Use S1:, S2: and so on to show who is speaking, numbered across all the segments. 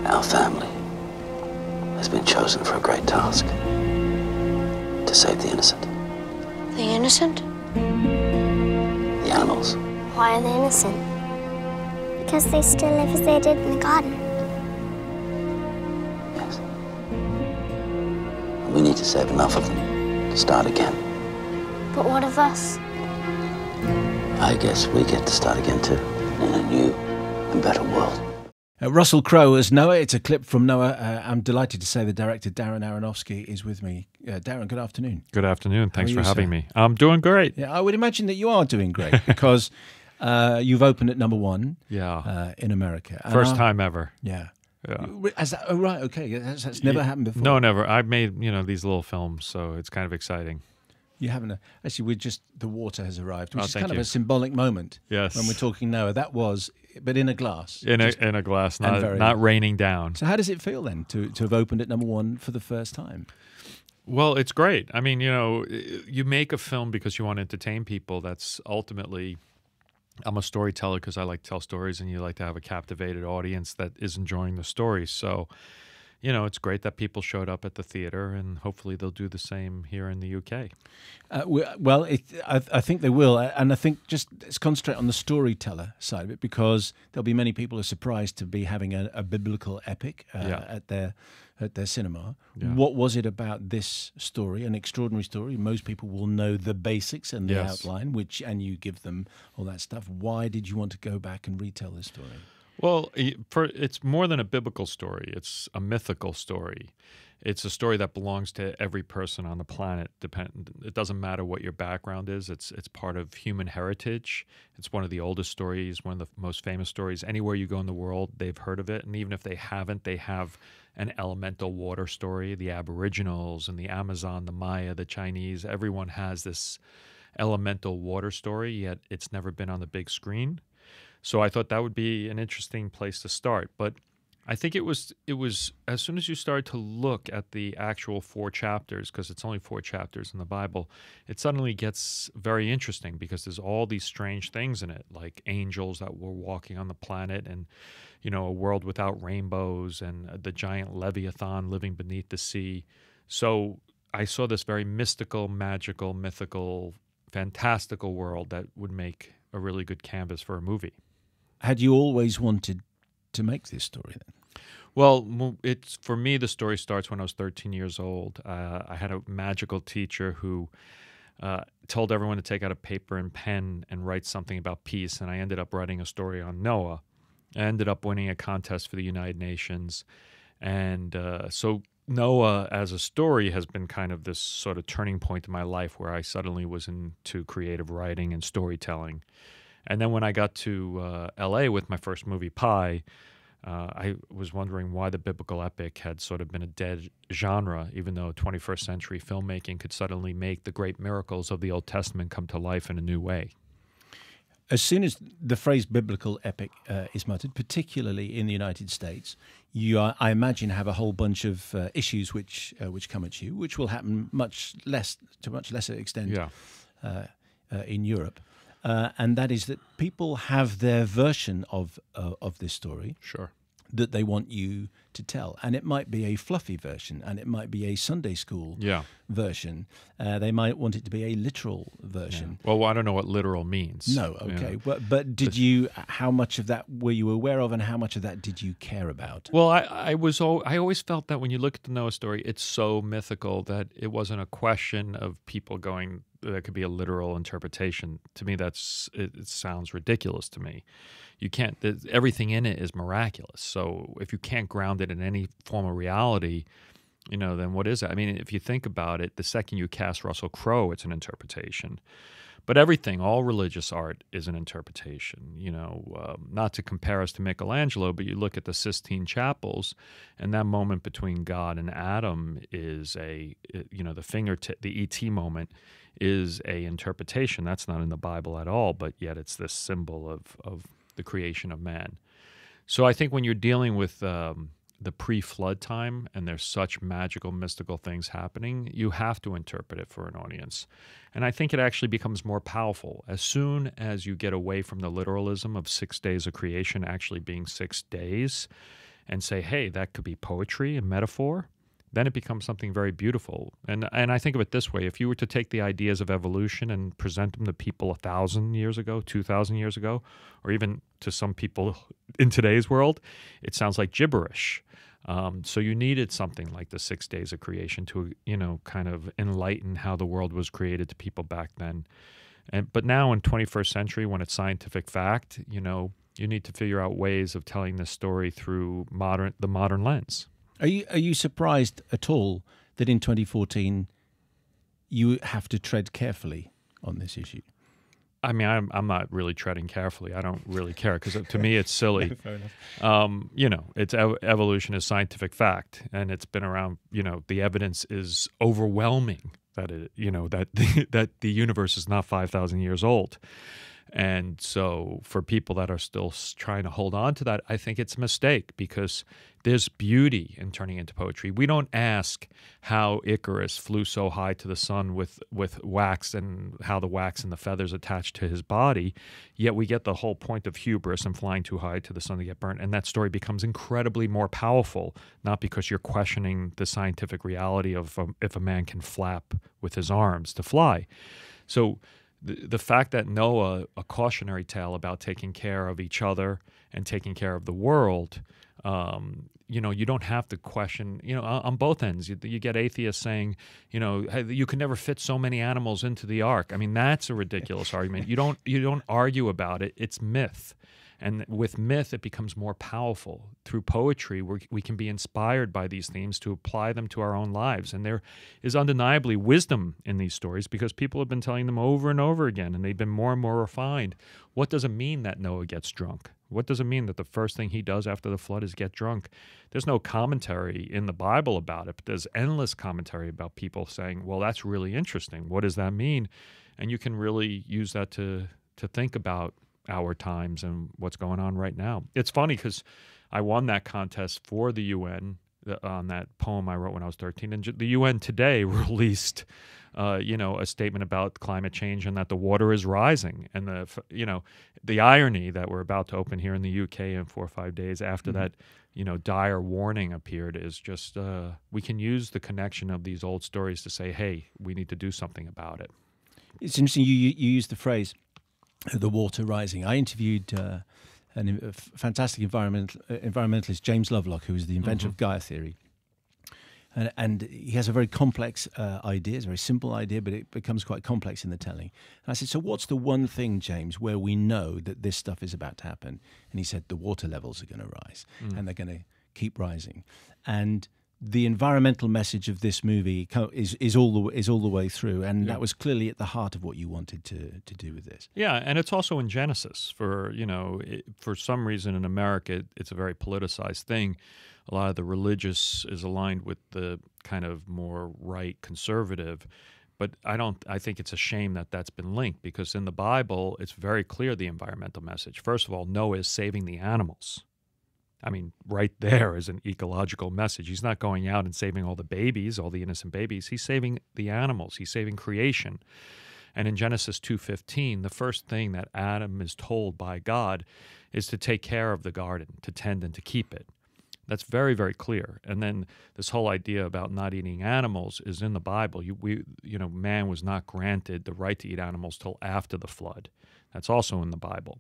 S1: Our family has been chosen for a great task. To save the innocent.
S2: The innocent?
S1: The animals.
S2: Why are they innocent?
S3: Because they still live as they did in the garden.
S1: Yes. We need to save enough of them to start again.
S2: But what of us?
S1: I guess we get to start again too, in a new and better world.
S4: Russell Crowe as Noah. It's a clip from Noah. I'm delighted to say the director, Darren Aronofsky, is with me. Darren, good afternoon.
S5: Good afternoon. Thanks for having me. I'm doing great.
S4: Yeah, I would imagine that you are doing great because you've opened at #1 in America.
S5: First time ever.
S4: Yeah. Oh, right, okay. That's never happened before.
S5: No, never. I've made, these little films, so it's kind of exciting.
S4: You haven't. Actually, the water has arrived, which is kind of
S5: you.
S4: a symbolic moment.
S5: Yes.
S4: When we're talking Noah. That was, but in a glass.
S5: In a glass, not raining down.
S4: So how does it feel then to have opened at #1 for the first time?
S5: Well, it's great. I mean, you make a film because you want to entertain people. That's ultimately, I'm a storyteller because I like to tell stories, and you like to have a captivated audience that is enjoying the story. So, it's great that people showed up at the theater, and hopefully they'll do the same here in the UK.
S4: Well, I think they will, and I think just let's concentrate on the storyteller side of it, because there'll be many people who are surprised to be having a biblical epic at their cinema.
S5: Yeah.
S4: What was it about this story, an extraordinary story? Most people will know the basics and the outline, and you give them all that stuff. Why did you want to go back and retell this story?
S5: Well, it's more than a biblical story. It's a mythical story. It's a story that belongs to every person on the planet. It doesn't matter what your background is. It's part of human heritage. It's one of the oldest stories, one of the most famous stories. Anywhere you go in the world, they've heard of it. And even if they haven't, they have an elemental water story. The Aboriginals and the Amazon, the Maya, the Chinese, everyone has this elemental water story, yet it's never been on the big screen. So I thought that would be an interesting place to start. But I think it was as soon as you started to look at the actual 4 chapters, because it's only 4 chapters in the Bible, it suddenly gets very interesting because there's all these strange things in it, like angels that were walking on the planet, and a world without rainbows, and the giant Leviathan living beneath the sea. So I saw this very mystical, magical, mythical, fantastical world that would make a really good canvas for a movie.
S4: Had you always wanted to make this story then?
S5: Well, for me, the story starts when I was 13 years old. I had a magical teacher who told everyone to take out a paper and pen and write something about peace, and I ended up writing a story on Noah. I ended up winning a contest for the United Nations, and so Noah as a story has been kind of this sort of turning point in my life where I suddenly was into creative writing and storytelling. And then when I got to L.A. with my first movie, Pi, I was wondering why the biblical epic had sort of been a dead genre, even though 21st century filmmaking could suddenly make the great miracles of the Old Testament come to life in a new way.
S4: As soon as the phrase biblical epic is muttered, particularly in the United States, you, I imagine, have a whole bunch of issues which come at you, which will happen to much lesser extent in Europe. And that is that people have their version of this story.
S5: Sure.
S4: That they want you to tell. And it might be a fluffy version, and it might be a Sunday school version. They might want it to be a literal version.
S5: Yeah. Well, I don't know what literal means.
S4: No, okay. But did you, how much of that were you aware of, and how much of that did you care about?
S5: Well, I always felt that when you look at the Noah story, it's so mythical that it wasn't a question of people going, that could be a literal interpretation. To me, it sounds ridiculous to me. You can't, everything in it is miraculous. So if you can't ground it in any form of reality, then what is it? I mean, if you think about it, the second you cast Russell Crowe, it's an interpretation. But everything, all religious art is an interpretation. Not to compare us to Michelangelo, but you look at the Sistine Chapels, and that moment between God and Adam is the fingertip, the E.T. moment is a interpretation. That's not in the Bible at all, but yet it's this symbol of the creation of man. So I think when you're dealing with the pre-flood time and there's such magical, mystical things happening, you have to interpret it for an audience. And I think it actually becomes more powerful as soon as you get away from the literalism of 6 days of creation actually being 6 days, and say, hey, that could be poetry and metaphor, then it becomes something very beautiful. And I think of it this way. If you were to take the ideas of evolution and present them to people 1,000 years ago, 2,000 years ago, or even to some people in today's world, it sounds like gibberish. So you needed something like the 6 days of creation to, kind of enlighten how the world was created to people back then. But now in 21st century, when it's scientific fact, you need to figure out ways of telling this story through the modern lens.
S4: Are you surprised at all that in 2014 you have to tread carefully on this issue?
S5: I mean, I'm not really treading carefully. I don't really care because to me it's silly.
S4: No, fair enough.
S5: It's evolution is scientific fact, and it's been around. The evidence is overwhelming that that the universe is not 5,000 years old. And so for people that are still trying to hold on to that, I think it's a mistake because there's beauty in turning into poetry. We don't ask how Icarus flew so high to the sun with wax and how the wax and the feathers attached to his body, yet we get the whole point of hubris and flying too high to the sun to get burnt. And that story becomes incredibly more powerful, not because you're questioning the scientific reality of if a man can flap with his arms to fly. So the fact that Noah, a cautionary tale about taking care of each other and taking care of the world, you don't have to question, on both ends. You get atheists saying, hey, you can never fit so many animals into the ark. I mean, that's a ridiculous argument. You don't argue about it. It's myth. And with myth, it becomes more powerful. Through poetry, we can be inspired by these themes to apply them to our own lives. And there is undeniably wisdom in these stories because people have been telling them over and over again, and they've been more and more refined. What does it mean that Noah gets drunk? What does it mean that the first thing he does after the flood is get drunk? There's no commentary in the Bible about it, but there's endless commentary about people saying, well, that's really interesting. What does that mean? And you can really use that to think about our times and what's going on right now. It's funny because I won that contest for the UN on that poem I wrote when I was 13, and the UN today released, a statement about climate change and that the water is rising. And the irony that we're about to open here in the UK in 4 or 5 days after that, dire warning appeared is just we can use the connection of these old stories to say, hey, we need to do something about it.
S4: It's interesting you used the phrase the water rising. I interviewed a fantastic environmentalist, James Lovelock, who is the inventor of Gaia theory. And he has a very complex idea. It's a very simple idea, but it becomes quite complex in the telling. And I said, so what's the one thing, James, where we know that this stuff is about to happen? And he said, the water levels are going to rise, and they're going to keep rising. And the environmental message of this movie is all the way through, and that was clearly at the heart of what you wanted to do with this.
S5: Yeah, and it's also in Genesis. For some reason in America, it's a very politicized thing. A lot of the religious is aligned with the kind of more right conservative, but I think it's a shame that that's been linked because in the Bible, it's very clear the environmental message. First of all, Noah is saving the animals. I mean, right there is an ecological message. He's not going out and saving all the babies, all the innocent babies. He's saving the animals. He's saving creation. And in Genesis 2:15, the first thing that Adam is told by God is to take care of the garden, to tend and to keep it. That's very, very clear. And then this whole idea about not eating animals is in the Bible. Man was not granted the right to eat animals till after the flood. That's also in the Bible.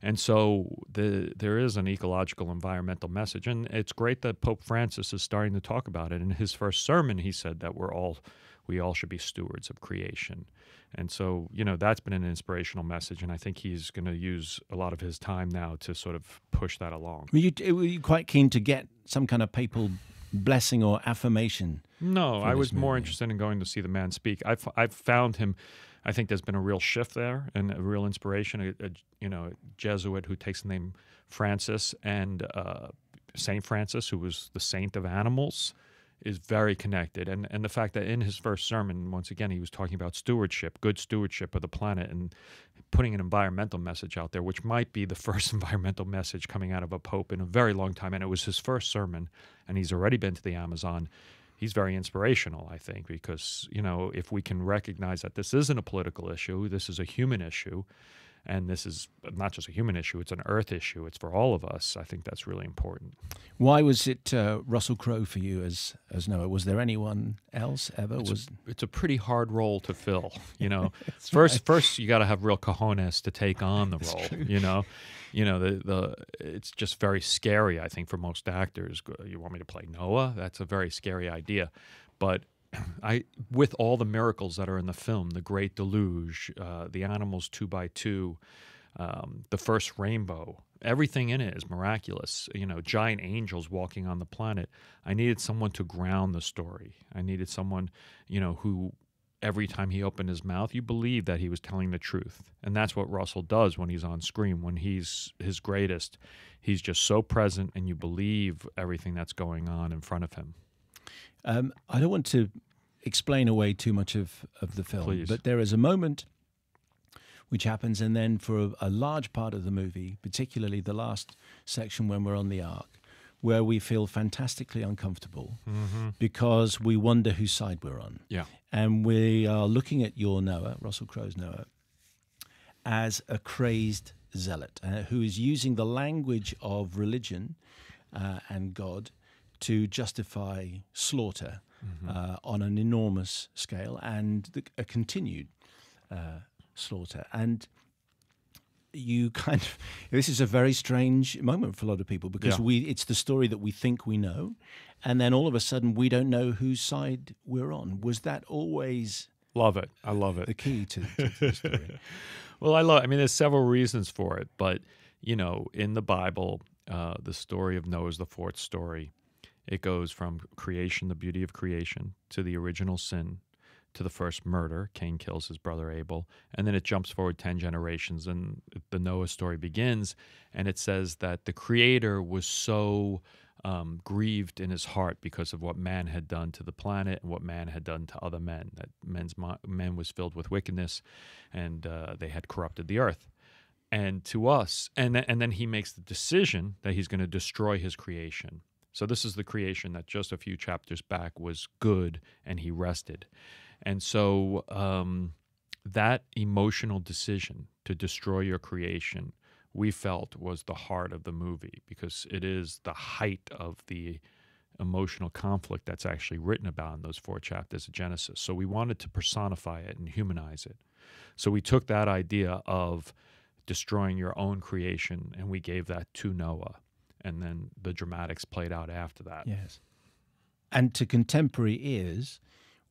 S5: And so there is an ecological environmental message. And it's great that Pope Francis is starting to talk about it. In his first sermon, he said that we all should be stewards of creation. And so, that's been an inspirational message. And I think he's going to use a lot of his time now to sort of push that along.
S4: Were you quite keen to get some kind of papal blessing or affirmation?
S5: No, I was more interested in going to see the man speak. I've found him. I think there's been a real shift there and a real inspiration. A Jesuit who takes the name Francis and Saint Francis, who was the saint of animals, is very connected. And the fact that in his first sermon, once again, he was talking about stewardship, good stewardship of the planet, and putting an environmental message out there, which might be the first environmental message coming out of a pope in a very long time. And it was his first sermon, and he's already been to the Amazon. He's very inspirational, I think, because, if we can recognize that this isn't a political issue, this is a human issue, And this is not just a human issue, it's an earth issue. It's for all of us. I think that's really important.
S4: Why was it Russell Crowe for you as Noah? Was there anyone else ever?
S5: It's a pretty hard role to fill, you know. First you got to have real cojones to take on the role,
S4: true.
S5: you know. You know, it's just very scary, I think, for most actors. You want me to play Noah? That's a very scary idea. But with all the miracles that are in the film, the Great Deluge, the animals 2 by 2, the first rainbow, everything in it is miraculous. You know, giant angels walking on the planet. I needed someone to ground the story. I needed someone, you know, who every time he opened his mouth, you believe that he was telling the truth. And that's what Russell does when he's on screen. When he's his greatest, he's just so present, and you believe everything that's going on in front of him.
S4: I don't want to explain away too much of the film,
S5: Please.
S4: but there is a moment which happens, and then for a large part of the movie, particularly the last section when we're on the ark, where we feel fantastically uncomfortable because we wonder whose side we're on.
S5: Yeah.
S4: And we are looking at your Noah, Russell Crowe's Noah, as a crazed zealot who is using the language of religion and God to justify slaughter on an enormous scale and a continued slaughter. And you kind of, this is a very strange moment for a lot of people because it's the story that we think we know, and then all of a sudden we don't know whose side we're on. Was that always
S5: Love it? I love it.
S4: the key to the story?
S5: Well, I mean, there's several reasons for it, but, you know, in the Bible, the story of Noah is the fourth story. It goes from creation, the beauty of creation, to the original sin, to the first murder. Cain kills his brother Abel. And then it jumps forward 10 generations, and the Noah story begins. And it says that the Creator was so grieved in his heart because of what man had done to the planet and what man had done to other men, that man was filled with wickedness, and they had corrupted the earth. And to us, and then he makes the decision that he's going to destroy his creation. So this is the creation that just a few chapters back was good, and he rested. And so that emotional decision to destroy your creation, we felt, was the heart of the movie, because it is the height of the emotional conflict that's actually written about in those 4 chapters of Genesis. So we wanted to personify it and humanize it. So we took that idea of destroying your own creation and we gave that to Noah. And then the dramatics played out after that.
S4: Yes. And to contemporary ears,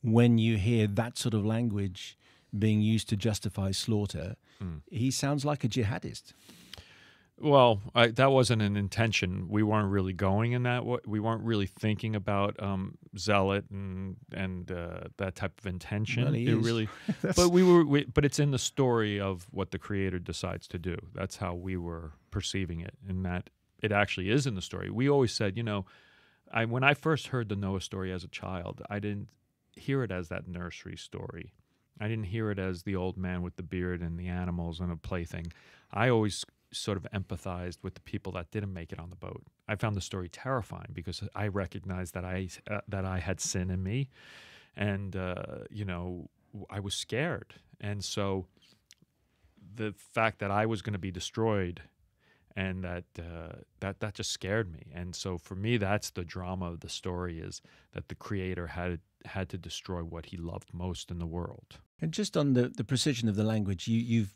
S4: when you hear that sort of language being used to justify slaughter, he sounds like a jihadist.
S5: Well, that wasn't an intention. We weren't really going in that way. We weren't really thinking about Zealot and that type of intention.
S4: Well, he
S5: it
S4: is.
S5: really, but it's in the story of what the Creator decides to do. That's how we were perceiving it, in that it actually is in the story. We always said, you know, when I first heard the Noah story as a child, I didn't hear it as that nursery story. I didn't hear it as the old man with the beard and the animals and a plaything. I always sort of empathized with the people that didn't make it on the boat. I found the story terrifying because I recognized that I had sin in me, and you know, I was scared. And so the fact that I was going to be destroyed, and that just scared me. And so for me, that's the drama of the story, is that the Creator had to destroy what he loved most in the world.
S4: And just on the precision of the language, you've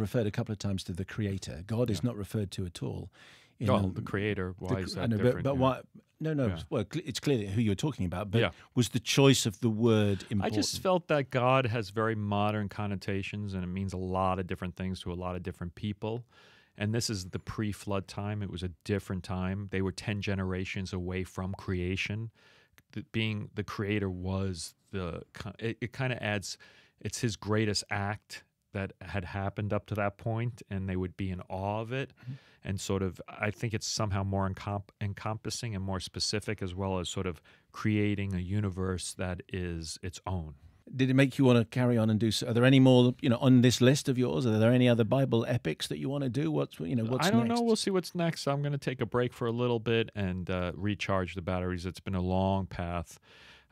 S4: referred a couple of times to the Creator. God is not referred to at all.
S5: The Creator. Why is that different?
S4: But why? No. Yeah. Well, it's clear who you're talking about. But was the choice of the word important?
S5: I just felt that God has very modern connotations, and it means a lot of different things to a lot of different people. And this is the pre-flood time. It was a different time. They were 10 generations away from creation. Being the Creator was it kind of adds, it's his greatest act that had happened up to that point, and they would be in awe of it. Mm-hmm. And sort of, I think it's somehow more encompassing and more specific, as well as sort of creating a universe that is its own.
S4: Did it make you want to carry on and do so? Are there any more, on this list of yours? Are there any other Bible epics that you want to do? What's
S5: I don't know. We'll see what's next. I'm going to take a break for a little bit and recharge the batteries. It's been a long path.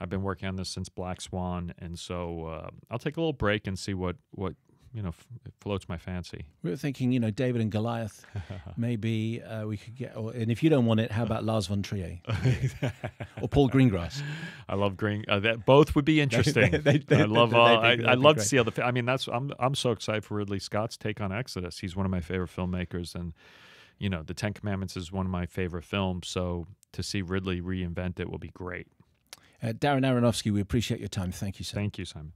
S5: I've been working on this since Black Swan, and so I'll take a little break and see what it floats my fancy.
S4: We were thinking, David and Goliath. Maybe we could get, and if you don't want it, how about Lars von Trier or Paul Greengrass?
S5: I love that both would be interesting. I love I'd love to see other. I mean, I'm so excited for Ridley Scott's take on Exodus. He's one of my favorite filmmakers, and The Ten Commandments is one of my favorite films. So to see Ridley reinvent it will be great.
S4: Darren Aronofsky, we appreciate your time. Thank you, sir.
S5: Thank you, Simon.